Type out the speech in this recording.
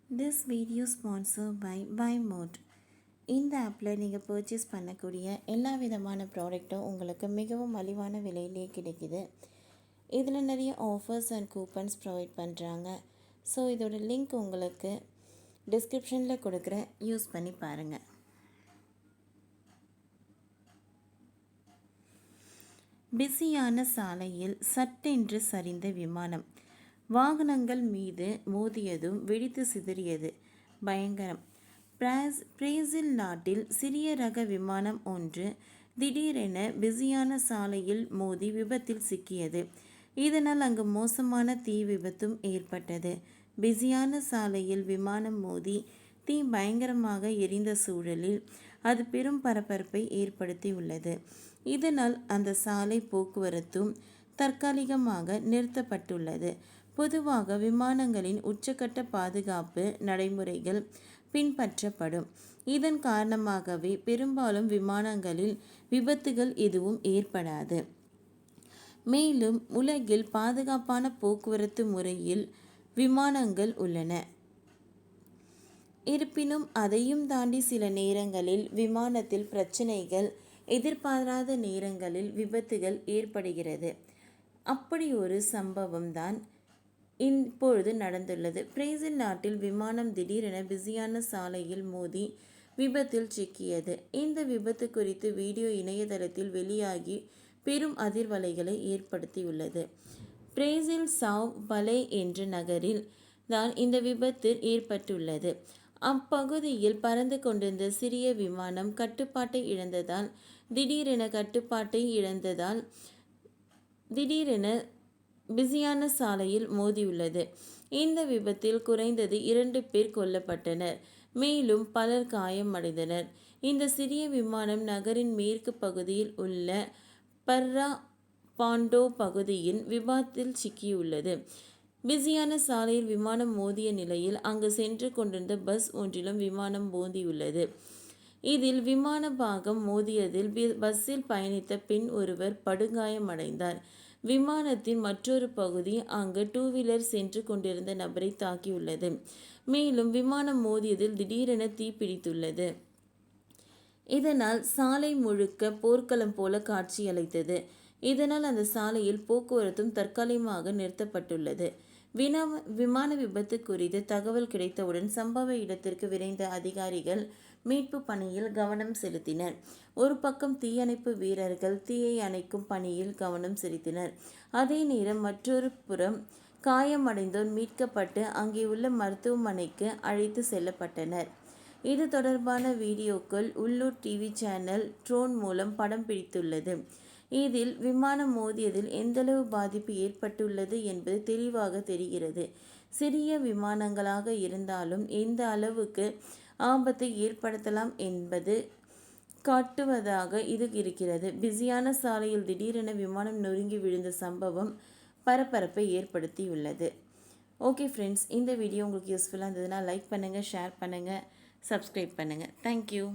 This video sponsored by BuyMode. இந்த ஆப்பில் நீங்கள் பர்ச்சேஸ் பண்ணக்கூடிய எல்லா விதமான ப்ராடக்ட்டும் உங்களுக்கு மிகவும் மலிவான விலையிலே கிடைக்குது. இதில் நிறைய ஆஃபர்ஸ் அண்ட் கூப்பன்ஸ் ப்ரொவைட் பண்ணுறாங்க. ஸோ இதோட லிங்க் உங்களுக்கு டிஸ்கிரிப்ஷனில் கொடுக்குறேன், யூஸ் பண்ணி பாருங்கள். பிஸியான சாலையில் சட்டென்று சரிந்த விமானம். வாகனங்கள் மீது மோதியதும் வெடித்து சிதறியது. பயங்கரம். பிரேசில் நாட்டில் சிறிய ரக விமானம் ஒன்று திடீரென பிஸியான சாலையில் மோதி விபத்தில் சிக்கியது. இதனால் அங்கு மோசமான தீ விபத்தும் ஏற்பட்டது. பிஸியான சாலையில் விமானம் மோதி தீ பயங்கரமாக எரிந்த சூழலில் அது பெரும் பரபரப்பை ஏற்படுத்தியுள்ளது. இதனால் அந்த சாலை போக்குவரத்தும் தற்காலிகமாக நிறுத்தப்பட்டுள்ளது. பொதுவாக விமானங்களின் உச்சக்கட்ட பாதுகாப்பு நடைமுறைகள் பின்பற்றப்படும். இதன் காரணமாகவே பெரும்பாலும் விமானங்களில் விபத்துகள் எதுவும் ஏற்படாது. மேலும் உலகில் பாதுகாப்பான போக்குவரத்து முறையில் விமானங்கள் உள்ளன. இருப்பினும் அதையும் தாண்டி சில நேரங்களில் விமானத்தில் பிரச்சனைகள், எதிர்பாராத நேரங்களில் விபத்துகள் ஏற்படுகிறது. அப்படி ஒரு சம்பவம் தான் இப்பொழுது நடந்துள்ளது. பிரேசில் நாட்டில் விமானம் திடீரென பிஸியான சாலையில் மோதி விபத்தில் சிக்கியது. இந்த விபத்து குறித்து வீடியோ இணையதளத்தில் வெளியாகி பெரும் அதிர்வலைகளை ஏற்படுத்தியுள்ளது. பிரேசில் சாவ் பலே என்ற நகரில் தான் இந்த விபத்து ஏற்பட்டுள்ளது. அப்பகுதியில் பறந்து கொண்டிருந்த சிறிய விமானம் கட்டுப்பாட்டை இழந்ததால் திடீரென பிஸியான சாலையில் மோதியுள்ளது. இந்த விபத்தில் குறைந்தது 2 பேர் கொல்லப்பட்டனர், மேலும் பலர் காயமடைந்தனர். இந்த சிறிய விமானம் நகரின் மேற்கு பகுதியில் உள்ள பர்ரா பாண்டோ பகுதியின் விபத்தில் சிக்கியுள்ளது. பிஸியான சாலையில் விமானம் மோதிய நிலையில் அங்கு சென்று கொண்டிருந்த பஸ் ஒன்றிலும் விமானம் மோதியுள்ளது. இதில் விமான பாகம் மோதியதில் பஸ்ஸில் பயணித்த பெண் ஒருவர் படுகாயமடைந்தார். விமானத்தின் மற்றொரு பகுதி அங்கு 2 வீலர் சென்று கொண்டிருந்த நபரை தாக்கியுள்ளது. மேலும் விமானம் மோதியதில் திடீரென தீப்பிடித்துள்ளது. இதனால் சாலை முழுக்க போர்க்களம் போல காட்சியளித்தது. இதனால் அந்த சாலையில் போக்குவரத்தும் தற்காலிகமாக நிறுத்தப்பட்டுள்ளது. விமான விபத்து குறித்து தகவல் கிடைத்தவுடன் சம்பவ இடத்திற்கு விரைந்த அதிகாரிகள் மீட்பு பணியில் கவனம் செலுத்தினர். ஒரு பக்கம் தீயணைப்பு வீரர்கள் தீயை அணைக்கும் பணியில் கவனம் செலுத்தினர். அதே நேரம் மற்றொரு புறம் காயமடைந்தோர் மீட்கப்பட்டு அங்கே உள்ள மருத்துவமனைக்கு அழைத்து செல்லப்பட்டனர். இது தொடர்பான வீடியோக்கள் உள்ளூர் டிவி சேனல் ட்ரோன் மூலம் படம் பிடித்துள்ளது. இதில் விமானம் மோதியதில் எந்தளவு பாதிப்பு ஏற்பட்டுள்ளது என்பது தெளிவாக தெரிகிறது. சிறிய விமானங்களாக இருந்தாலும் எந்த அளவுக்கு ஆபத்தை ஏற்படுத்தலாம் என்பது காட்டுவதாக இது இருக்கிறது. பிஸியான சாலையில் திடீரென விமானம் நொறுங்கி விழுந்த சம்பவம் பரபரப்பை ஏற்படுத்தியுள்ளது. ஓகே ஃப்ரெண்ட்ஸ், இந்த வீடியோ உங்களுக்கு யூஸ்ஃபுல்லாக இருந்ததுன்னா லைக் பண்ணுங்கள், ஷேர் பண்ணுங்கள், சப்ஸ்கிரைப் பண்ணுங்கள். தேங்க்யூ.